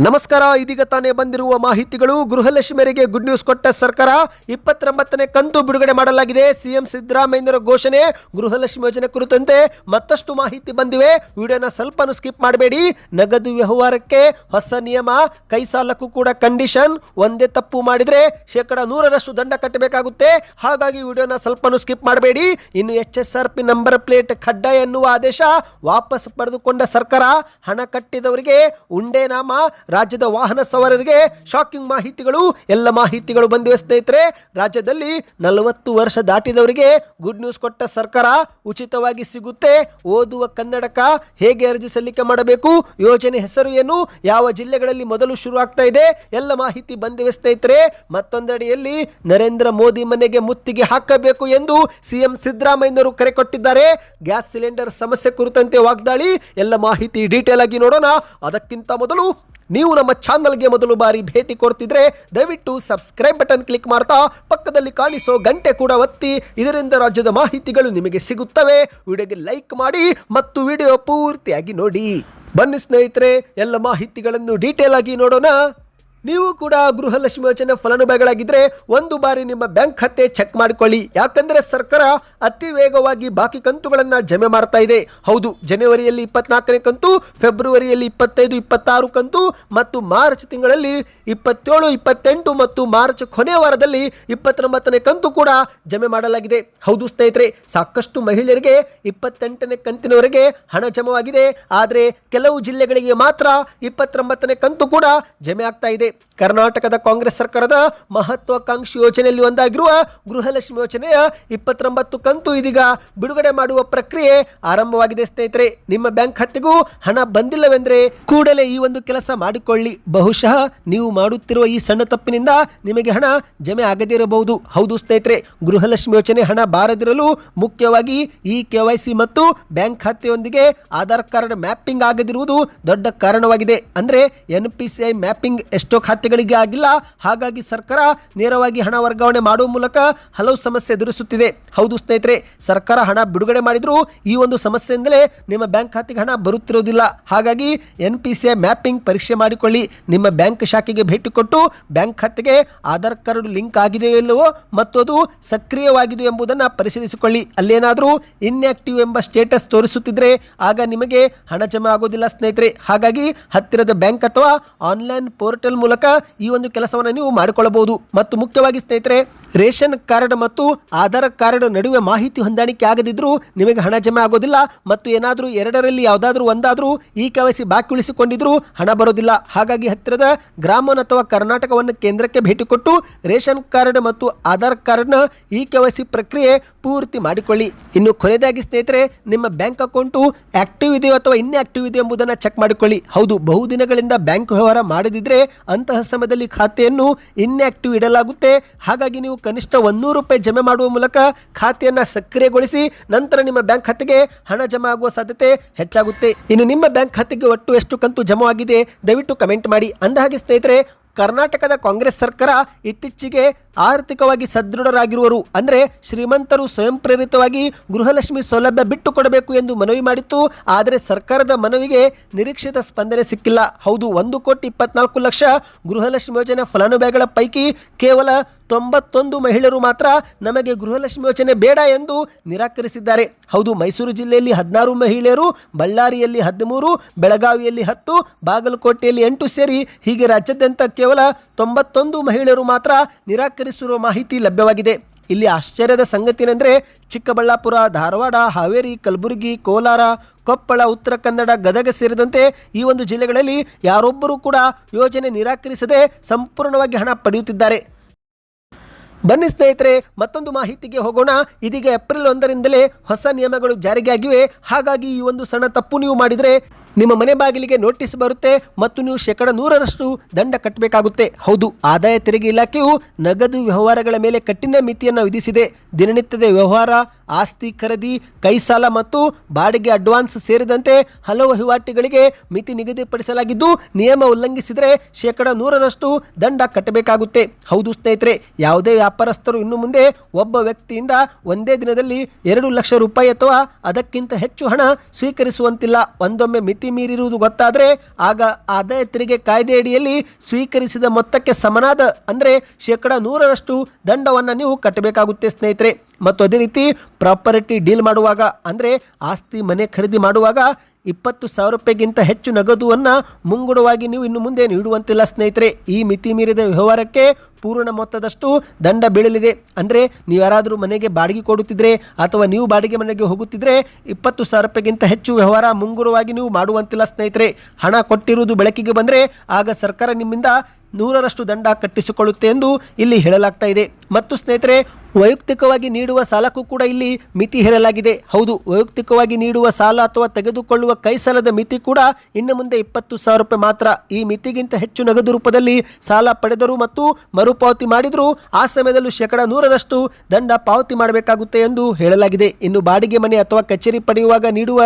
ನಮಸ್ಕಾರ. ಇದೀಗ ತಾನೇ ಬಂದಿರುವ ಮಾಹಿತಿಗಳು. ಗೃಹಲಕ್ಷ್ಮಿಯರಿಗೆ ಗುಡ್ ನ್ಯೂಸ್ ಕೊಟ್ಟ ಸರ್ಕಾರ. 29ನೇ ಕಂತು ಬಿಡುಗಡೆ ಮಾಡಲಾಗಿದೆ. ಸಿಎಂ ಸಿದ್ದರಾಮಯ್ಯರ ಘೋಷಣೆ. ಗೃಹಲಕ್ಷ್ಮಿ ಯೋಜನೆ ಕುರಿತಂತೆ ಮತ್ತಷ್ಟು ಮಾಹಿತಿ ಬಂದಿವೆ. ವಿಡಿಯೋನ ಸ್ವಲ್ಪ ಸ್ಕಿಪ್ ಮಾಡಬೇಡಿ. ನಗದು ವ್ಯವಹಾರಕ್ಕೆ ಹೊಸ ನಿಯಮ, ಕೈ ಸಾಲಕ್ಕೂ ಕೂಡ ಕಂಡೀಷನ್. ಒಂದೇ ತಪ್ಪು ಮಾಡಿದ್ರೆ 100% ದಂಡ ಕಟ್ಟಬೇಕಾಗುತ್ತೆ. ಹಾಗಾಗಿ ವಿಡಿಯೋನ ಸ್ವಲ್ಪ ಸ್ಕಿಪ್ ಮಾಡಬೇಡಿ. ಇನ್ನು HSRP ನಂಬರ್ ಪ್ಲೇಟ್ ಕಡ್ಡಾಯ ಎನ್ನುವ ಆದೇಶ ವಾಪಸ್ ಪಡೆದುಕೊಂಡ ಸರ್ಕಾರ. ಹಣ ಕಟ್ಟಿದವರಿಗೆ ಉಂಡೆ ನಾಮ, ರಾಜ್ಯದ ವಾಹನ ಸವಾರರಿಗೆ ಶಾಕಿಂಗ್ ಮಾಹಿತಿಗಳು. ಎಲ್ಲ ಮಾಹಿತಿಗಳು ಬಂದಿವೆ ಸ್ನೇಹಿತರೆ. ರಾಜ್ಯದಲ್ಲಿ 40 ವರ್ಷ ದಾಟಿದವರಿಗೆ ಗುಡ್ ನ್ಯೂಸ್ ಕೊಟ್ಟ ಸರ್ಕಾರ. ಉಚಿತವಾಗಿ ಸಿಗುತ್ತೆ. ಓದುವ ಕನ್ನಡಕ ಹೇಗೆ ಅರ್ಜಿ ಸಲ್ಲಿಕೆ ಮಾಡಬೇಕು, ಯೋಜನೆ ಹೆಸರು ಏನು, ಯಾವ ಜಿಲ್ಲೆಗಳಲ್ಲಿ ಮೊದಲು ಶುರು ಆಗ್ತಾ ಇದೆ, ಎಲ್ಲ ಮಾಹಿತಿ ಬಂದಿವೆ ಸ್ನೇಹಿತರೆ. ಮತ್ತೊಂದೆಡೆಯಲ್ಲಿ ನರೇಂದ್ರ ಮೋದಿ ಮನೆಗೆ ಮುತ್ತಿಗೆ ಹಾಕಬೇಕು ಎಂದು ಸಿಎಂ ಸಿದ್ದರಾಮಯ್ಯನವರು ಕರೆ ಕೊಟ್ಟಿದ್ದಾರೆ. ಗ್ಯಾಸ್ ಸಿಲಿಂಡರ್ ಸಮಸ್ಯೆ ಕುರಿತಂತೆ ವಾಗ್ದಾಳಿ. ಎಲ್ಲ ಮಾಹಿತಿ ಡೀಟೇಲ್ ಆಗಿ ನೋಡೋಣ. ಅದಕ್ಕಿಂತ ಮೊದಲು ನೀವು ನಮ್ಮ ಚಾನಲ್ಗೆ ಮೊದಲು ಬಾರಿ ಭೇಟಿ ಕೊಡ್ತಿದ್ರೆ ದಯವಿಟ್ಟು ಸಬ್ಸ್ಕ್ರೈಬ್ ಬಟನ್ ಕ್ಲಿಕ್ ಮಾಡ್ತಾ ಪಕ್ಕದಲ್ಲಿ ಕಾಣಿಸೋ ಗಂಟೆ ಕೂಡ ಒತ್ತಿ. ಇದರಿಂದ ರಾಜ್ಯದ ಮಾಹಿತಿಗಳು ನಿಮಗೆ ಸಿಗುತ್ತವೆ. ವಿಡಿಯೋಗೆ ಲೈಕ್ ಮಾಡಿ ಮತ್ತು ವಿಡಿಯೋ ಪೂರ್ತಿಯಾಗಿ ನೋಡಿ. ಬನ್ನಿ ಸ್ನೇಹಿತರೆ, ಎಲ್ಲ ಮಾಹಿತಿಗಳನ್ನು ಡೀಟೇಲ್ ಆಗಿ ನೋಡೋಣ. ನೀವು ಕೂಡ ಗೃಹಲಕ್ಷ್ಮಿ ಯೋಜನೆ ಫಲಾನುಭವಿಗಳಾಗಿದ್ದರೆ ಒಂದು ಬಾರಿ ನಿಮ್ಮ ಬ್ಯಾಂಕ್ ಖಾತೆ ಚೆಕ್ ಮಾಡಿಕೊಳ್ಳಿ. ಯಾಕಂದರೆ ಸರ್ಕಾರ ಅತಿ ವೇಗವಾಗಿ ಬಾಕಿ ಕಂತುಗಳನ್ನು ಜಮೆ ಮಾಡ್ತಾ ಇದೆ. ಹೌದು, ಜನವರಿಯಲ್ಲಿ 24ನೇ ಕಂತು, ಫೆಬ್ರವರಿಯಲ್ಲಿ 25, 26 ಕಂತು ಮತ್ತು ಮಾರ್ಚ್ ತಿಂಗಳಲ್ಲಿ 27, 28 ಮತ್ತು ಮಾರ್ಚ್ ಕೊನೆಯ ವಾರದಲ್ಲಿ 29ನೇ ಕಂತು ಕೂಡ ಜಮೆ ಮಾಡಲಾಗಿದೆ. ಹೌದು ಸ್ನೇಹಿತರೆ, ಸಾಕಷ್ಟು ಮಹಿಳೆಯರಿಗೆ 28ನೇ ಕಂತಿನವರೆಗೆ ಹಣ ಜಮವಾಗಿದೆ. ಆದರೆ ಕೆಲವು ಜಿಲ್ಲೆಗಳಿಗೆ ಮಾತ್ರ 29ನೇ ಕಂತು ಕೂಡ ಜಮೆ ಆಗ್ತಾ ಇದೆ. ಕರ್ನಾಟಕದ ಕಾಂಗ್ರೆಸ್ ಸರ್ಕಾರದ ಮಹತ್ವಾಕಾಂಕ್ಷಿ ಯೋಜನೆಯಲ್ಲಿ ಒಂದಾಗಿರುವ ಗೃಹಲಕ್ಷ್ಮಿ ಯೋಜನೆಯ 29 ಕಂತು ಇದೀಗ ಬಿಡುಗಡೆ ಮಾಡುವ ಪ್ರಕ್ರಿಯೆ ಆರಂಭವಾಗಿದೆ ಸ್ನೇಹಿತರೆ. ನಿಮ್ಮ ಬ್ಯಾಂಕ್ ಖಾತೆಗೂ ಹಣ ಬಂದಿಲ್ಲವೆಂದರೆ ಕೂಡಲೇ ಈ ಒಂದು ಕೆಲಸ ಮಾಡಿಕೊಳ್ಳಿ. ಬಹುಶಃ ನೀವು ಮಾಡುತ್ತಿರುವ ಈ ಸಣ್ಣ ತಪ್ಪಿನಿಂದ ನಿಮಗೆ ಹಣ ಜಮೆ ಆಗದಿರಬಹುದು. ಹೌದು ಸ್ನೇಹಿತರೆ, ಗೃಹಲಕ್ಷ್ಮಿ ಯೋಜನೆ ಹಣ ಬಾರದಿರಲು ಮುಖ್ಯವಾಗಿ ಈ KYC ಮತ್ತು ಬ್ಯಾಂಕ್ ಖಾತೆಯೊಂದಿಗೆ ಆಧಾರ್ ಕಾರ್ಡ್ ಮ್ಯಾಪಿಂಗ್ ಆಗದಿರುವುದು ದೊಡ್ಡ ಕಾರಣವಾಗಿದೆ. ಅಂದ್ರೆ NPCI ಮ್ಯಾಪಿಂಗ್ ಎಷ್ಟೋ ಖಾತೆಗಳಿಗೆ ಆಗಿಲ್ಲ. ಹಾಗಾಗಿ ಸರ್ಕಾರ ನೇರವಾಗಿ ಹಣ ವರ್ಗಾವಣೆ ಮಾಡುವ ಮೂಲಕ ಹಲವು ಸಮಸ್ಯೆ ಎದುರಿಸುತ್ತಿದೆ. ಹೌದು ಸ್ನೇಹಿತರೆ, ಸರ್ಕಾರ ಹಣ ಬಿಡುಗಡೆ ಮಾಡಿದ್ರು ಈ ಒಂದು ಸಮಸ್ಯೆಯಿಂದಲೇ ನಿಮ್ಮ ಬ್ಯಾಂಕ್ ಖಾತೆಗೆ ಹಣ ಬರುತ್ತಿರೋದಿಲ್ಲ. ಹಾಗಾಗಿ NPCI ಮ್ಯಾಪಿಂಗ್ ಪರೀಕ್ಷೆ ಮಾಡಿಕೊಳ್ಳಿ. ನಿಮ್ಮ ಬ್ಯಾಂಕ್ ಶಾಖೆಗೆ ಭೇಟಿ ಕೊಟ್ಟು ಬ್ಯಾಂಕ್ ಖಾತೆಗೆ ಆಧಾರ್ ಕಾರ್ಡ್ ಲಿಂಕ್ ಆಗಿದೆಯೋ ಇಲ್ಲವೋ ಮತ್ತು ಅದು ಸಕ್ರಿಯವಾಗಿದೆಯೋ ಎಂಬುದನ್ನು ಪರಿಶೀಲಿಸಿಕೊಳ್ಳಿ. ಅಲ್ಲೇನಾದರೂ ಇನ್ಆಕ್ಟಿವ್ ಎಂಬ ಸ್ಟೇಟಸ್ ತೋರಿಸುತ್ತಿದ್ರೆ ಆಗ ನಿಮಗೆ ಹಣ ಜಮಾ ಆಗೋದಿಲ್ಲ ಸ್ನೇಹಿತರೆ. ಹಾಗಾಗಿ ಹತ್ತಿರದ ಬ್ಯಾಂಕ್ ಅಥವಾ ಆನ್ಲೈನ್ ಪೋರ್ಟಲ್ ಮೂಲಕ ಈ ಒಂದು ಕೆಲಸವನ್ನು ನೀವು ಮಾಡಿಕೊಳ್ಳಬಹುದು. ಮತ್ತು ಮುಖ್ಯವಾಗಿ ಸ್ನೇಹಿತರೆ, ರೇಷನ್ ಕಾರ್ಡ್ ಮತ್ತು ಆಧಾರ್ ಕಾರ್ಡ್ ನಡುವೆ ಮಾಹಿತಿ ಹೊಂದಾಣಿಕೆ ಆಗದಿದ್ರೂ ನಿಮಗೆ ಹಣ ಜಮೆ ಆಗೋದಿಲ್ಲ. ಮತ್ತು ಏನಾದರೂ ಎರಡರಲ್ಲಿ ಯಾವುದಾದ್ರೂ ಒಂದಾದರೂ ಈ KYC ಬಾಕಿ ಉಳಿಸಿಕೊಂಡಿದ್ರೂ ಹಣ ಬರೋದಿಲ್ಲ. ಹಾಗಾಗಿ ಹತ್ತಿರದ ಗ್ರಾಮೋನ್ ಅಥವಾ ಕರ್ನಾಟಕವನ್ನು ಕೇಂದ್ರಕ್ಕೆ ಭೇಟಿ ಕೊಟ್ಟು ರೇಷನ್ ಕಾರ್ಡ್ ಮತ್ತು ಆಧಾರ್ ಕಾರ್ಡ್ನ ಈ KYC ಪ್ರಕ್ರಿಯೆ ಪೂರ್ತಿ ಮಾಡಿಕೊಳ್ಳಿ. ಇನ್ನು ಕೊನೆಯದಾಗಿ ಸ್ನೇಹಿತರೆ, ನಿಮ್ಮ ಬ್ಯಾಂಕ್ ಅಕೌಂಟು ಆಕ್ಟಿವ್ ಇದೆಯೋ ಅಥವಾ ಇನ್ಆಕ್ಟಿವ್ ಇದೆಯೋ ಎಂಬುದನ್ನು ಚೆಕ್ ಮಾಡಿಕೊಳ್ಳಿ. ಹೌದು, ಬಹುದಿನಗಳಿಂದ ಬ್ಯಾಂಕ್ ವ್ಯವಹಾರ ಮಾಡದಿದ್ರೆ ಅಂತಹ ಸಮಯದಲ್ಲಿ ಖಾತೆಯನ್ನು ಇನ್ಆಕ್ಟಿವ್ ಇಡಲಾಗುತ್ತೆ. ಹಾಗಾಗಿ ನೀವು ಕನಿಷ್ಠ 100 ರೂಪಾಯಿ ಜಮೆ ಮಾಡುವ ಮೂಲಕ ಖಾತೆಯನ್ನು ಸಕ್ರಿಯಗೊಳಿಸಿ ನಂತರ ನಿಮ್ಮ ಬ್ಯಾಂಕ್ ಖಾತೆಗೆ ಹಣ ಜಮಾ ಆಗುವ ಸಾಧ್ಯತೆ ಹೆಚ್ಚಾಗುತ್ತೆ. ಇನ್ನು ನಿಮ್ಮ ಬ್ಯಾಂಕ್ ಖಾತೆಗೆ ಒಟ್ಟು ಎಷ್ಟು ಕಂತು ಜಮಾ ಆಗಿದೆ ದಯವಿಟ್ಟು ಕಮೆಂಟ್ ಮಾಡಿ. ಅಂದಹಾಗೆ ಸ್ನೇಹಿತರೆ, ಕರ್ನಾಟಕದ ಕಾಂಗ್ರೆಸ್ ಸರ್ಕಾರ ಇತ್ತೀಚೆಗೆ ಆರ್ಥಿಕವಾಗಿ ಸದೃಢರಾಗಿರುವರು ಅಂದರೆ ಶ್ರೀಮಂತರು ಸ್ವಯಂ ಪ್ರೇರಿತವಾಗಿ ಗೃಹಲಕ್ಷ್ಮಿ ಸೌಲಭ್ಯ ಬಿಟ್ಟು ಕೊಡಬೇಕು ಎಂದು ಮನವಿ ಮಾಡಿತ್ತು. ಆದರೆ ಸರ್ಕಾರದ ಮನವಿಗೆ ನಿರೀಕ್ಷಿತ ಸ್ಪಂದನೆ ಸಿಕ್ಕಿಲ್ಲ. ಹೌದು, 1,24,00,000 ಗೃಹಲಕ್ಷ್ಮಿ ಯೋಜನೆ ಫಲಾನುಭವಿಗಳ ಪೈಕಿ ಕೇವಲ 91 ಮಹಿಳೆಯರು ಮಾತ್ರ ನಮಗೆ ಗೃಹಲಕ್ಷ್ಮಿ ಯೋಜನೆ ಬೇಡ ಎಂದು ನಿರಾಕರಿಸಿದ್ದಾರೆ. ಹೌದು, ಮೈಸೂರು ಜಿಲ್ಲೆಯಲ್ಲಿ 16 ಮಹಿಳೆಯರು, ಬಳ್ಳಾರಿಯಲ್ಲಿ 13, ಬೆಳಗಾವಿಯಲ್ಲಿ 10, ಬಾಗಲಕೋಟೆಯಲ್ಲಿ 8 ಸೇರಿ ಹೀಗೆ ರಾಜ್ಯಾದ್ಯಂತ ಕೇವಲ 91 ಮಹಿಳೆಯರು ಮಾತ್ರ ನಿರಾಕರಿಸಿರುವ ಮಾಹಿತಿ ಲಭ್ಯವಾಗಿದೆ. ಇಲ್ಲಿ ಆಶ್ಚರ್ಯದ ಸಂಗತಿನೆಂದರೆ ಚಿಕ್ಕಬಳ್ಳಾಪುರ, ಧಾರವಾಡ, ಹಾವೇರಿ, ಕಲಬುರಗಿ, ಕೋಲಾರ, ಕೊಪ್ಪಳ, ಉತ್ತರ ಕನ್ನಡ, ಗದಗ ಸೇರಿದಂತೆ ಈ ಒಂದು ಜಿಲ್ಲೆಗಳಲ್ಲಿ ಯಾರೊಬ್ಬರೂ ಕೂಡ ಯೋಜನೆ ನಿರಾಕರಿಸದೆ ಸಂಪೂರ್ಣವಾಗಿ ಹಣ ಪಡೆಯುತ್ತಿದ್ದಾರೆ. ಬನ್ನಿ ಸ್ನೇಹಿತರೆ, ಮತ್ತೊಂದು ಮಾಹಿತಿಗೆ ಹೋಗೋಣ. ಇದೀಗ ಏಪ್ರಿಲ್ 1ರಿಂದಲೇ ಹೊಸ ನಿಯಮಗಳು ಜಾರಿಗೆ ಆಗಿವೆ. ಹಾಗಾಗಿ ಈ ಒಂದು ಸಣ್ಣ ತಪ್ಪು ನೀವು ಮಾಡಿದರೆ ನಿಮ್ಮ ಮನೆ ಬಾಗಿಲಿಗೆ ನೋಟಿಸ್ ಬರುತ್ತೆ ಮತ್ತು ನೀವು 100% ದಂಡ ಕಟ್ಟಬೇಕಾಗುತ್ತೆ. ಹೌದು, ಆದಾಯ ತೆರಿಗೆ ಇಲಾಖೆಯು ನಗದು ವ್ಯವಹಾರಗಳ ಮೇಲೆ ಕಠಿಣ ಮಿತಿಯನ್ನು ವಿಧಿಸಿದೆ. ದಿನನಿತ್ಯದ ವ್ಯವಹಾರ ಆಸ್ತಿ ಖರೀದಿ, ಕೈ ಸಾಲ ಮತ್ತು ಬಾಡಿಗೆ ಅಡ್ವಾನ್ಸ್ ಸೇರಿದಂತೆ ಹಲವು ವಹಿವಾಟುಗಳಿಗೆ ಮಿತಿ ನಿಗದಿಪಡಿಸಲಾಗಿದ್ದು, ನಿಯಮ ಉಲ್ಲಂಘಿಸಿದರೆ 100% ದಂಡ ಕಟ್ಟಬೇಕಾಗುತ್ತೆ. ಹೌದು ಸ್ನೇಹಿತರೆ, ಯಾವುದೇ ವ್ಯಾಪಾರಸ್ಥರು ಇನ್ನು ಮುಂದೆ ಒಬ್ಬ ವ್ಯಕ್ತಿಯಿಂದ ಒಂದೇ ದಿನದಲ್ಲಿ 2 ಲಕ್ಷ ರೂಪಾಯಿ ಅಥವಾ ಅದಕ್ಕಿಂತ ಹೆಚ್ಚು ಹಣ ಸ್ವೀಕರಿಸುವಂತಿಲ್ಲ. ಒಂದೊಮ್ಮೆ ಮಿತಿ ಮೀರಿರುವುದು ಗೊತ್ತಾದರೆ ಆಗ ಆದಾಯ ತೆರಿಗೆ ಕಾಯ್ದೆಯಡಿಯಲ್ಲಿ ಸ್ವೀಕರಿಸಿದ ಮೊತ್ತಕ್ಕೆ ಸಮನಾದ ಅಂದರೆ 100% ದಂಡವನ್ನು ನೀವು ಕಟ್ಟಬೇಕಾಗುತ್ತೆ ಸ್ನೇಹಿತರೆ. ಮತ್ತು ಅದೇ ರೀತಿ ಪ್ರಾಪರ್ಟಿ ಡೀಲ್ ಮಾಡುವಾಗ ಅಂದರೆ ಆಸ್ತಿ ಮನೆ ಖರೀದಿ ಮಾಡುವಾಗ 20,000 ರೂಪಾಯಿಗಿಂತ ಹೆಚ್ಚು ನಗದುವನ್ನು ಮುಂಗಡವಾಗಿ ನೀವು ಇನ್ನು ಮುಂದೆ ನೀಡುವಂತಿಲ್ಲ ಸ್ನೇಹಿತರೆ. ಈ ಮಿತಿ ಮೀರಿದ ವ್ಯವಹಾರಕ್ಕೆ ಪೂರ್ಣ ಮೊತ್ತದಷ್ಟು ದಂಡ ಬೀಳಲಿದೆ. ಅಂದರೆ ನೀವು ಯಾರಾದರೂ ಮನೆಗೆ ಬಾಡಿಗೆ ಕೊಡುತ್ತಿದ್ರೆ ಅಥವಾ ನೀವು ಬಾಡಿಗೆ ಮನೆಗೆ ಹೋಗುತ್ತಿದ್ರೆ 20,000 ರೂಪಾಯಿಗಿಂತ ಹೆಚ್ಚು ವ್ಯವಹಾರ ಮುಂಗಡವಾಗಿ ನೀವು ಮಾಡುವಂತಿಲ್ಲ ಸ್ನೇಹಿತರೆ. ಹಣ ಕೊಟ್ಟಿರುವುದು ಬೆಳಕಿಗೆ ಬಂದರೆ ಆಗ ಸರ್ಕಾರ ನಿಮ್ಮಿಂದ 100% ದಂಡ ಕಟ್ಟಿಸಿಕೊಳ್ಳುತ್ತೆ ಎಂದು ಇಲ್ಲಿ ಹೇಳಲಾಗ್ತಾ ಇದೆ. ಮತ್ತು ಸ್ನೇಹಿತರೆ, ವೈಯಕ್ತಿಕವಾಗಿ ನೀಡುವ ಸಾಲಕ್ಕೂ ಕೂಡ ಇಲ್ಲಿ ಮಿತಿ ಹೇರಲಾಗಿದೆ. ಹೌದು, ವೈಯಕ್ತಿಕವಾಗಿ ನೀಡುವ ಸಾಲ ಅಥವಾ ತೆಗೆದುಕೊಳ್ಳುವ ಕೈ ಸಾಲದ ಮಿತಿ ಕೂಡ ಇನ್ನು ಮುಂದೆ 20,000 ರೂಪಾಯಿ ಮಾತ್ರ. ಈ ಮಿತಿಗಿಂತ ಹೆಚ್ಚು ನಗದು ರೂಪದಲ್ಲಿ ಸಾಲ ಪಡೆದರು ಮತ್ತು ಮರುಪಾವತಿ ಮಾಡಿದರೂ ಆ ಸಮಯದಲ್ಲೂ 100% ದಂಡ ಪಾವತಿ ಮಾಡಬೇಕಾಗುತ್ತೆ ಎಂದು ಹೇಳಲಾಗಿದೆ. ಇನ್ನು ಬಾಡಿಗೆ ಮನೆ ಅಥವಾ ಕಚೇರಿ ಪಡೆಯುವಾಗ ನೀಡುವ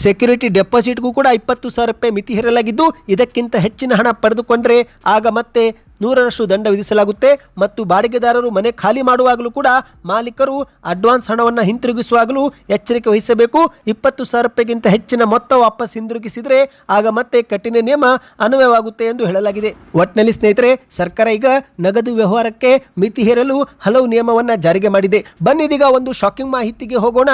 ಸೆಕ್ಯೂರಿಟಿ ಡೆಪಾಸಿಟ್ಗೂ ಕೂಡ 20,000 ರೂಪಾಯಿ ಮಿತಿ ಹೇರಲಾಗಿದ್ದು, ಇದಕ್ಕಿಂತ ಹೆಚ್ಚಿನ ಹಣ ಪಡೆದುಕೊಂಡರೆ ಆಗ ಮತ್ತೆ 100% ದಂಡ ವಿಧಿಸಲಾಗುತ್ತೆ. ಮತ್ತು ಬಾಡಿಗೆದಾರರು ಮನೆ ಖಾಲಿ ಮಾಡುವಾಗಲೂ ಕೂಡ ಮಾಲೀಕರು ಅಡ್ವಾನ್ಸ್ ಹಣವನ್ನು ಹಿಂತಿರುಗಿಸುವಾಗಲೂ ಎಚ್ಚರಿಕೆ ವಹಿಸಬೇಕು. 20,000 ರೂಪಾಯಿಗಿಂತ ಹೆಚ್ಚಿನ ಮೊತ್ತ ವಾಪಸ್ ಹಿಂದಿರುಗಿಸಿದರೆ ಆಗ ಮತ್ತೆ ಕಠಿಣ ನಿಯಮ ಅನ್ವಯವಾಗುತ್ತೆ ಎಂದು ಹೇಳಲಾಗಿದೆ. ಒಟ್ಟಿನಲ್ಲಿ ಸ್ನೇಹಿತರೆ, ಸರ್ಕಾರ ಈಗ ನಗದು ವ್ಯವಹಾರಕ್ಕೆ ಮಿತಿ ಹೇರಲು ಹಲವು ನಿಯಮವನ್ನು ಜಾರಿಗೆ ಮಾಡಿದೆ. ಬನ್ನಿದೀಗ ಒಂದು ಶಾಕಿಂಗ್ ಮಾಹಿತಿಗೆ ಹೋಗೋಣ.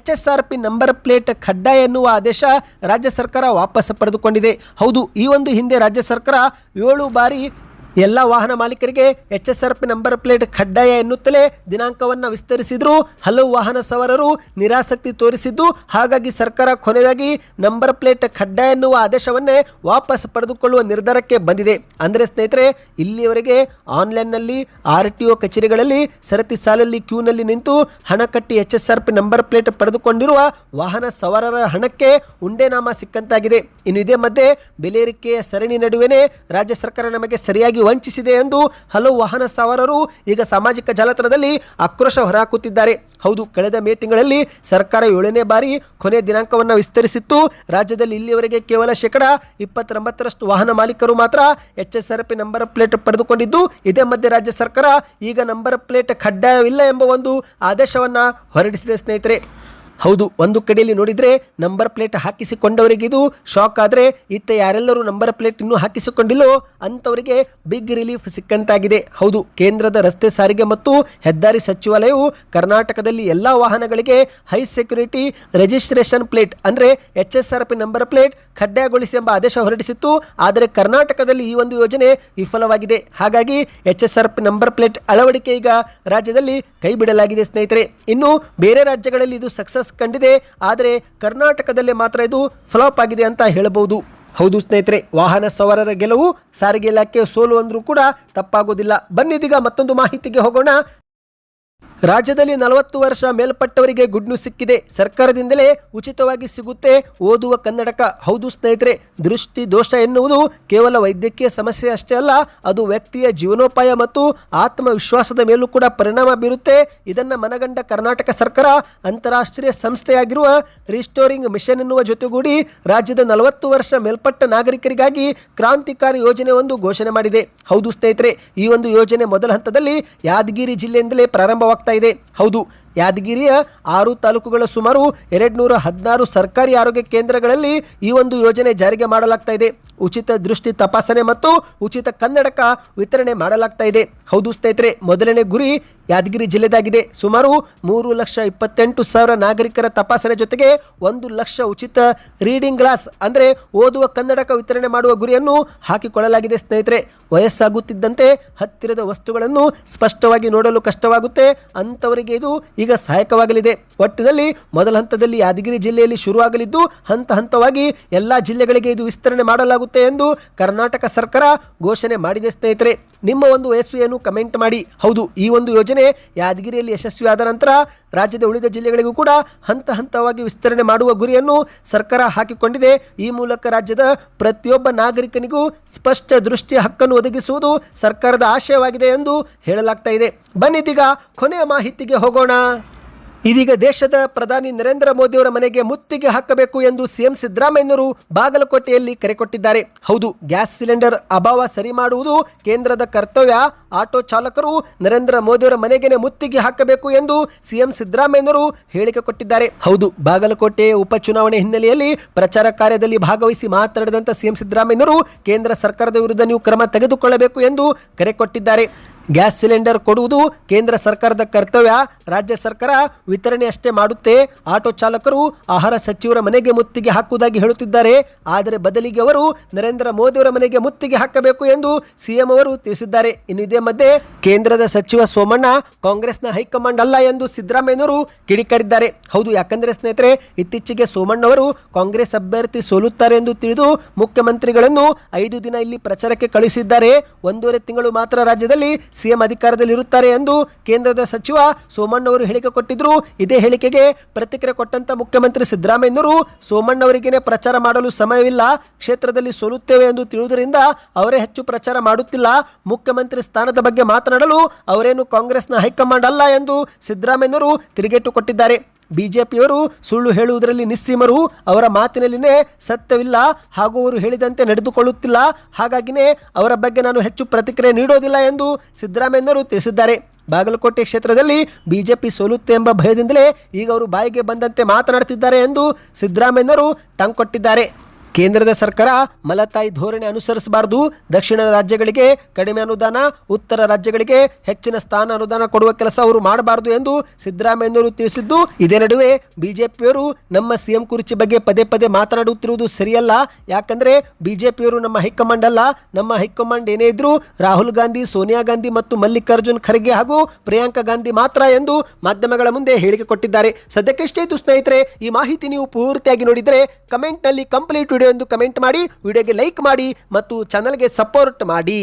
HSRP ನಂಬರ್ ಪ್ಲೇಟ್ ಕಡ್ಡಾಯ ಎನ್ನುವ ಆದೇಶ ರಾಜ್ಯ ಸರ್ಕಾರ ವಾಪಸ್ ಪಡೆದುಕೊಂಡಿದೆ. ಹೌದು, ಈ ಒಂದು ಹಿಂದೆ ರಾಜ್ಯ ಸರ್ಕಾರ 7 ಬಾರಿ ಎಲ್ಲ ವಾಹನ ಮಾಲೀಕರಿಗೆ HSRP ನಂಬರ್ ಪ್ಲೇಟ್ ಕಡ್ಡಾಯ ಎನ್ನುತ್ತಲೇ ದಿನಾಂಕವನ್ನು ವಿಸ್ತರಿಸಿದ್ರು. ಹಲವು ವಾಹನ ಸವಾರರು ನಿರಾಸಕ್ತಿ ತೋರಿಸಿದ್ದು, ಹಾಗಾಗಿ ಸರ್ಕಾರ ಕೊನೆಯಾಗಿ ನಂಬರ್ ಪ್ಲೇಟ್ ಕಡ್ಡಾಯ ಎನ್ನುವ ಆದೇಶವನ್ನೇ ವಾಪಸ್ ಪಡೆದುಕೊಳ್ಳುವ ನಿರ್ಧಾರಕ್ಕೆ ಬಂದಿದೆ. ಅಂದರೆ ಸ್ನೇಹಿತರೆ, ಇಲ್ಲಿಯವರೆಗೆ ಆನ್ಲೈನ್ನಲ್ಲಿ RTO ಕಚೇರಿಗಳಲ್ಲಿ ಸರತಿ ಸಾಲಲ್ಲಿ ಕ್ಯೂನಲ್ಲಿ ನಿಂತು ಹಣ ಕಟ್ಟಿ HSRP ನಂಬರ್ ಪ್ಲೇಟ್ ಪಡೆದುಕೊಂಡಿರುವ ವಾಹನ ಸವಾರರ ಹಣಕ್ಕೆ ಉಂಡೆನಾಮ ಸಿಕ್ಕಂತಾಗಿದೆ. ಇನ್ನು ಇದೇ ಮಧ್ಯೆ ಬೆಲೆ ಏರಿಕೆಯ ಸರಣಿ ನಡುವೆನೇ ರಾಜ್ಯ ಸರ್ಕಾರ ನಮಗೆ ಸರಿಯಾಗಿ ವಂಚಿಸಿದೆ ಎಂದು ಹಲವು ವಾಹನ ಸವಾರರು ಈಗ ಸಾಮಾಜಿಕ ಜಾಲತಾಣದಲ್ಲಿ ಆಕ್ರೋಶ ಹೊರಹಾಕುತ್ತಿದ್ದಾರೆ. ಹೌದು, ಕಳೆದ ಮೇ ತಿಂಗಳಲ್ಲಿ ಸರ್ಕಾರ 7ನೇ ಬಾರಿ ಕೊನೆ ದಿನಾಂಕವನ್ನು ವಿಸ್ತರಿಸಿತ್ತು. ರಾಜ್ಯದಲ್ಲಿ ಇಲ್ಲಿಯವರೆಗೆ ಕೇವಲ 29% ವಾಹನ ಮಾಲೀಕರು ಮಾತ್ರ HSRP ನಂಬರ್ ಪ್ಲೇಟ್ ಪಡೆದುಕೊಂಡಿದ್ದು, ಇದೇ ಮಧ್ಯೆ ರಾಜ್ಯ ಸರ್ಕಾರ ಈಗ ನಂಬರ್ ಪ್ಲೇಟ್ ಕಡ್ಡಾಯವಿಲ್ಲ ಎಂಬ ಒಂದು ಆದೇಶವನ್ನು ಹೊರಡಿಸಿದೆ ಸ್ನೇಹಿತರೆ. ಹೌದು, ಒಂದು ಕಡೆಯಲ್ಲಿ ನೋಡಿದರೆ ನಂಬರ್ ಪ್ಲೇಟ್ ಹಾಕಿಸಿಕೊಂಡವರಿಗೆ ಇದು ಶಾಕ್. ಆದರೆ ಇತ್ತ ಯಾರೆಲ್ಲರೂ ನಂಬರ್ ಪ್ಲೇಟ್ ಇನ್ನೂ ಹಾಕಿಸಿಕೊಂಡಿಲ್ಲೋ ಅಂಥವರಿಗೆ ಬಿಗ್ ರಿಲೀಫ್ ಸಿಕ್ಕಂತಾಗಿದೆ. ಹೌದು, ಕೇಂದ್ರದ ರಸ್ತೆ ಸಾರಿಗೆ ಮತ್ತು ಹೆದ್ದಾರಿ ಸಚಿವಾಲಯವು ಕರ್ನಾಟಕದಲ್ಲಿ ಎಲ್ಲ ವಾಹನಗಳಿಗೆ ಹೈ ಸೆಕ್ಯೂರಿಟಿ ರಿಜಿಸ್ಟ್ರೇಷನ್ ಪ್ಲೇಟ್ ಅಂದರೆ HSRP ನಂಬರ್ ಪ್ಲೇಟ್ ಕಡ್ಡಾಯಗೊಳಿಸಿ ಎಂಬ ಆದೇಶ ಹೊರಡಿಸಿತ್ತು. ಆದರೆ ಕರ್ನಾಟಕದಲ್ಲಿ ಈ ಒಂದು ಯೋಜನೆ ವಿಫಲವಾಗಿದೆ. ಹಾಗಾಗಿ HSRP ನಂಬರ್ ಪ್ಲೇಟ್ ಅಳವಡಿಕೆ ಈಗ ರಾಜ್ಯದಲ್ಲಿ ಕೈ ಬಿಡಲಾಗಿದೆ ಸ್ನೇಹಿತರೆ. ಇನ್ನು ಬೇರೆ ರಾಜ್ಯಗಳಲ್ಲಿ ಇದು ಸಕ್ಸಸ್ ಕಂಡಿದೆ, ಆದರೆ ಕರ್ನಾಟಕದಲ್ಲಿ ಮಾತ್ರ ಇದು ಫ್ಲಾಪ್ ಆಗಿದೆ ಅಂತ ಹೇಳಬಹುದು. ಹೌದು ಸ್ನೇಹಿತರೆ, ವಾಹನ ಸವಾರರ ಗೆಲುವು ಸಾರಿಗೆ ಇಲಾಖೆ ಸೋಲು ಅಂದ್ರೂ ಕೂಡ ತಪ್ಪಾಗೋದಿಲ್ಲ. ಬನ್ನಿದೀಗ ಮತ್ತೊಂದು ಮಾಹಿತಿಗೆ ಹೋಗೋಣ. ರಾಜ್ಯದಲ್ಲಿ 40 ವರ್ಷ ಮೇಲ್ಪಟ್ಟವರಿಗೆ ಗುಡ್ ನ್ಯೂಸ್ ಸಿಕ್ಕಿದೆ. ಸರ್ಕಾರದಿಂದಲೇ ಉಚಿತವಾಗಿ ಸಿಗುತ್ತೆ ಓದುವ ಕನ್ನಡಕ. ಹೌದು ಸ್ನೇಹಿತರೆ, ದೃಷ್ಟಿ ದೋಷ ಎನ್ನುವುದು ಕೇವಲ ವೈದ್ಯಕೀಯ ಸಮಸ್ಯೆ ಅಷ್ಟೇ ಅಲ್ಲ, ಅದು ವ್ಯಕ್ತಿಯ ಜೀವನೋಪಾಯ ಮತ್ತು ಆತ್ಮವಿಶ್ವಾಸದ ಮೇಲೂ ಕೂಡ ಪರಿಣಾಮ ಬೀರುತ್ತೆ. ಇದನ್ನು ಮನಗಂಡ ಕರ್ನಾಟಕ ಸರ್ಕಾರ ಅಂತಾರಾಷ್ಟ್ರೀಯ ಸಂಸ್ಥೆಯಾಗಿರುವ ರಿಸ್ಟೋರಿಂಗ್ ಮಿಷನ್ ಎನ್ನುವ ಜೊತೆಗೂಡಿ ರಾಜ್ಯದ 40 ವರ್ಷ ಮೇಲ್ಪಟ್ಟ ನಾಗರಿಕರಿಗಾಗಿ ಕ್ರಾಂತಿಕಾರಿ ಯೋಜನೆ ಒಂದು ಘೋಷಣೆ ಮಾಡಿದೆ. ಹೌದು ಸ್ನೇಹಿತರೆ, ಈ ಒಂದು ಯೋಜನೆ ಮೊದಲ ಹಂತದಲ್ಲಿ ಯಾದಗಿರಿ ಜಿಲ್ಲೆಯಿಂದಲೇ ಪ್ರಾರಂಭವಾಗ್ತಾ ಇದೆ. ಹೌದು, ಯಾದಗಿರಿಯ 6 ತಾಲೂಕುಗಳ ಸುಮಾರು 216 ಸರ್ಕಾರಿ ಆರೋಗ್ಯ ಕೇಂದ್ರಗಳಲ್ಲಿ ಈ ಒಂದು ಯೋಜನೆ ಜಾರಿಗೆ ಮಾಡಲಾಗ್ತಾ ಇದೆ. ಉಚಿತ ದೃಷ್ಟಿ ತಪಾಸಣೆ ಮತ್ತು ಉಚಿತ ಕನ್ನಡಕ ವಿತರಣೆ ಮಾಡಲಾಗ್ತಾ ಇದೆ. ಹೌದು ಸ್ನೇಹಿತರೆ, ಮೊದಲನೇ ಗುರಿ ಯಾದಗಿರಿ ಜಿಲ್ಲೆದಾಗಿದೆ. ಸುಮಾರು 3,28,000 ನಾಗರಿಕರ ತಪಾಸಣೆ ಜೊತೆಗೆ 1 ಲಕ್ಷ ಉಚಿತ ರೀಡಿಂಗ್ ಗ್ಲಾಸ್ ಅಂದರೆ ಓದುವ ಕನ್ನಡಕ ವಿತರಣೆ ಮಾಡುವ ಗುರಿಯನ್ನು ಹಾಕಿಕೊಳ್ಳಲಾಗಿದೆ ಸ್ನೇಹಿತರೆ. ವಯಸ್ಸಾಗುತ್ತಿದ್ದಂತೆ ಹತ್ತಿರದ ವಸ್ತುಗಳನ್ನು ಸ್ಪಷ್ಟವಾಗಿ ನೋಡಲು ಕಷ್ಟವಾಗುತ್ತೆ, ಅಂಥವರಿಗೆ ಇದು ಈಗ ಸಹಾಯಕವಾಗಲಿದೆ. ಒಟ್ಟಿನಲ್ಲಿ ಮೊದಲ ಹಂತದಲ್ಲಿ ಯಾದಗಿರಿ ಜಿಲ್ಲೆಯಲ್ಲಿ ಶುರುವಾಗಲಿದ್ದು, ಹಂತ ಹಂತವಾಗಿ ಎಲ್ಲ ಜಿಲ್ಲೆಗಳಿಗೆ ಇದು ವಿಸ್ತರಣೆ ಮಾಡಲಾಗುತ್ತೆ ಎಂದು ಕರ್ನಾಟಕ ಸರ್ಕಾರ ಘೋಷಣೆ ಮಾಡಿದೆ ಸ್ನೇಹಿತರೆ. ನಿಮ್ಮ ಒಂದು ವಯಸ್ಸು ಏನು ಕಮೆಂಟ್ ಮಾಡಿ. ಹೌದು, ಈ ಒಂದು ಯೋಜನೆ ಯಾದಗಿರಿಯಲ್ಲಿ ಯಶಸ್ವಿಯಾದ ನಂತರ ರಾಜ್ಯದ ಉಳಿದ ಜಿಲ್ಲೆಗಳಿಗೂ ಕೂಡ ಹಂತ ಹಂತವಾಗಿ ವಿಸ್ತರಣೆ ಮಾಡುವ ಗುರಿಯನ್ನು ಸರ್ಕಾರ ಹಾಕಿಕೊಂಡಿದೆ. ಈ ಮೂಲಕ ರಾಜ್ಯದ ಪ್ರತಿಯೊಬ್ಬ ನಾಗರಿಕನಿಗೂ ಸ್ಪಷ್ಟ ದೃಷ್ಟಿಯ ಹಕ್ಕನ್ನು ಒದಗಿಸುವುದು ಸರ್ಕಾರದ ಆಶಯವಾಗಿದೆ ಎಂದು ಹೇಳಲಾಗ್ತಾ ಇದೆ. ಬನ್ನಿದೀಗ ಕೊನೆಯ ಮಾಹಿತಿಗೆ ಹೋಗೋಣ. ಇದೀಗ ದೇಶದ ಪ್ರಧಾನಿ ನರೇಂದ್ರ ಮೋದಿ ಅವರ ಮನೆಗೆ ಮುತ್ತಿಗೆ ಹಾಕಬೇಕು ಎಂದು ಸಿಎಂ ಸಿದ್ದರಾಮಯ್ಯನವರು ಬಾಗಲಕೋಟೆಯಲ್ಲಿ ಕರೆ ಕೊಟ್ಟಿದ್ದಾರೆ. ಹೌದು, ಗ್ಯಾಸ್ ಸಿಲಿಂಡರ್ ಅಭಾವ ಸರಿ ಮಾಡುವುದು ಕೇಂದ್ರದ ಕರ್ತವ್ಯ. ಆಟೋ ಚಾಲಕರು ನರೇಂದ್ರ ಮೋದಿ ಅವರ ಮನೆಗೆ ಮುತ್ತಿಗೆ ಹಾಕಬೇಕು ಎಂದು ಸಿಎಂ ಸಿದ್ದರಾಮಯ್ಯನವರು ಹೇಳಿಕೆ ಕೊಟ್ಟಿದ್ದಾರೆ. ಹೌದು, ಬಾಗಲಕೋಟೆ ಉಪಚುನಾವಣೆ ಹಿನ್ನೆಲೆಯಲ್ಲಿ ಪ್ರಚಾರ ಕಾರ್ಯದಲ್ಲಿ ಭಾಗವಹಿಸಿ ಮಾತನಾಡಿದಂತ ಸಿಎಂ ಸಿದ್ದರಾಮಯ್ಯನವರು ಕೇಂದ್ರ ಸರ್ಕಾರದ ವಿರುದ್ಧ ನೀವು ಕ್ರಮ ತೆಗೆದುಕೊಳ್ಳಬೇಕು ಎಂದು ಕರೆ ಕೊಟ್ಟಿದ್ದಾರೆ. ಗ್ಯಾಸ್ ಸಿಲಿಂಡರ್ ಕೊಡುವುದು ಕೇಂದ್ರ ಸರ್ಕಾರದ ಕರ್ತವ್ಯ. ರಾಜ್ಯ ಸರ್ಕಾರ ವಿತರಣೆ ಅಷ್ಟೇ ಮಾಡುತ್ತೆ. ಆಟೋ ಚಾಲಕರು ಆಹಾರ ಸಚಿವರ ಮನೆಗೆ ಮುತ್ತಿಗೆ ಹಾಕುವುದಾಗಿ ಹೇಳುತ್ತಿದ್ದಾರೆ. ಆದರೆ ಬದಲಿಗೆ ಅವರು ನರೇಂದ್ರ ಮೋದಿ ಅವರ ಮನೆಗೆ ಮುತ್ತಿಗೆ ಹಾಕಬೇಕು ಎಂದು ಸಿಎಂ ಅವರು ತಿಳಿಸಿದ್ದಾರೆ. ಇನ್ನು ಇದೇ ಮಧ್ಯೆ ಕೇಂದ್ರದ ಸಚಿವ ಸೋಮಣ್ಣ ಕಾಂಗ್ರೆಸ್ನ ಹೈಕಮಾಂಡ್ ಅಲ್ಲ ಎಂದು ಸಿದ್ದರಾಮಯ್ಯನವರು ಕಿಡಿಕಾರಿದ್ದಾರೆ. ಹೌದು, ಯಾಕಂದ್ರೆ ಸ್ನೇಹಿತರೆ, ಇತ್ತೀಚೆಗೆ ಸೋಮಣ್ಣ ಅವರು ಕಾಂಗ್ರೆಸ್ ಅಭ್ಯರ್ಥಿ ಸೋಲುತ್ತಾರೆ ಎಂದು ತಿಳಿದು ಮುಖ್ಯಮಂತ್ರಿಗಳನ್ನು 5 ದಿನ ಇಲ್ಲಿ ಪ್ರಚಾರಕ್ಕೆ ಕಳುಹಿಸಿದ್ದಾರೆ. 1.5 ತಿಂಗಳು ಮಾತ್ರ ರಾಜ್ಯದಲ್ಲಿ ಸಿಎಂ ಅಧಿಕಾರದಲ್ಲಿ ಇರುತ್ತಾರೆ ಎಂದು ಕೇಂದ್ರದ ಸಚಿವ ಸೋಮಣ್ಣ ಅವರು ಹೇಳಿಕೆ ಕೊಟ್ಟಿದ್ರು. ಇದೇ ಹೇಳಿಕೆಗೆ ಪ್ರತಿಕ್ರಿಯೆ ಕೊಟ್ಟಂತ ಮುಖ್ಯಮಂತ್ರಿ ಸಿದ್ದರಾಮಯ್ಯನವರು ಸೋಮಣ್ಣ ಅವರಿಗೇನೆ ಪ್ರಚಾರ ಮಾಡಲು ಸಮಯವಿಲ್ಲ, ಕ್ಷೇತ್ರದಲ್ಲಿ ಸೋಲುತ್ತೇವೆ ಎಂದು ತಿಳಿಯುವುದರಿಂದ ಅವರೇ ಹೆಚ್ಚು ಪ್ರಚಾರ ಮಾಡುತ್ತಿಲ್ಲ. ಮುಖ್ಯಮಂತ್ರಿ ಸ್ಥಾನದ ಬಗ್ಗೆ ಮಾತನಾಡಲು ಅವರೇನು ಕಾಂಗ್ರೆಸ್ನ ಹೈಕಮಾಂಡ್ ಅಲ್ಲ ಎಂದು ಸಿದ್ದರಾಮಯ್ಯನವರು ತಿರುಗೇಟು ಕೊಟ್ಟಿದ್ದಾರೆ. ಬಿಜೆಪಿಯವರು ಸುಳ್ಳು ಹೇಳುವುದರಲ್ಲಿ ನಿಸ್ಸೀಮರು, ಅವರ ಮಾತಿನಲ್ಲಿನೇ ಸತ್ಯವಿಲ್ಲ ಹಾಗೂ ಅವರು ಹೇಳಿದಂತೆ ನಡೆದುಕೊಳ್ಳುತ್ತಿಲ್ಲ. ಹಾಗಾಗಿನೇ ಅವರ ಬಗ್ಗೆ ನಾನು ಹೆಚ್ಚು ಪ್ರತಿಕ್ರಿಯೆ ನೀಡೋದಿಲ್ಲ ಎಂದು ಸಿದ್ದರಾಮಯ್ಯನವರು ತಿಳಿಸಿದ್ದಾರೆ. ಬಾಗಲಕೋಟೆ ಕ್ಷೇತ್ರದಲ್ಲಿ ಬಿಜೆಪಿ ಸೋಲುತ್ತೆ ಎಂಬ ಭಯದಿಂದಲೇ ಈಗ ಅವರು ಬಾಯಿಗೆ ಬಂದಂತೆ ಮಾತನಾಡುತ್ತಿದ್ದಾರೆ ಎಂದು ಸಿದ್ದರಾಮಯ್ಯನವರು ಟಾಂಗ್ ಕೊಟ್ಟಿದ್ದಾರೆ. ಕೇಂದ್ರದ ಸರ್ಕಾರ ಮಲತಾಯಿ ಧೋರಣೆ ಅನುಸರಿಸಬಾರದು. ದಕ್ಷಿಣ ರಾಜ್ಯಗಳಿಗೆ ಕಡಿಮೆ ಅನುದಾನ, ಉತ್ತರ ರಾಜ್ಯಗಳಿಗೆ ಹೆಚ್ಚಿನ ಸ್ಥಾನ ಅನುದಾನ ಕೊಡುವ ಕೆಲಸ ಅವರು ಮಾಡಬಾರದು ಎಂದು ಸಿದ್ದರಾಮಯ್ಯನವರು ತಿಳಿಸಿದ್ದು, ಇದೇ ನಡುವೆ ಬಿಜೆಪಿಯವರು ನಮ್ಮ ಸಿಎಂ ಕುರ್ಚಿ ಬಗ್ಗೆ ಪದೇ ಪದೇ ಮಾತನಾಡುತ್ತಿರುವುದು ಸರಿಯಲ್ಲ. ಯಾಕಂದ್ರೆ ಬಿಜೆಪಿಯವರು ನಮ್ಮ ಹೈಕಮಾಂಡ್ ಅಲ್ಲ. ನಮ್ಮ ಹೈಕಮಾಂಡ್ ಏನೇ ಇದ್ರೂ ರಾಹುಲ್ ಗಾಂಧಿ, ಸೋನಿಯಾ ಗಾಂಧಿ ಮತ್ತು ಮಲ್ಲಿಕಾರ್ಜುನ್ ಖರ್ಗೆ ಹಾಗೂ ಪ್ರಿಯಾಂಕಾ ಗಾಂಧಿ ಮಾತ್ರ ಎಂದು ಮಾಧ್ಯಮಗಳ ಮುಂದೆ ಹೇಳಿಕೆ ಕೊಟ್ಟಿದ್ದಾರೆ. ಸದ್ಯಕ್ಕೆ ಇಷ್ಟೇ ಇತ್ತು ಸ್ನೇಹಿತರೆ. ಈ ಮಾಹಿತಿ ನೀವು ಪೂರ್ತಿಯಾಗಿ ನೋಡಿದರೆ ಕಮೆಂಟ್ನಲ್ಲಿ ಕಂಪ್ಲೀಟ್ ವಿಡಿಯೋ ಎಂದು ಕಮೆಂಟ್ ಮಾಡಿ, ವಿಡಿಯೋಗೆ ಲೈಕ್ ಮಾಡಿ ಮತ್ತು ಚಾನಲ್ಗೆ ಸಪೋರ್ಟ್ ಮಾಡಿ.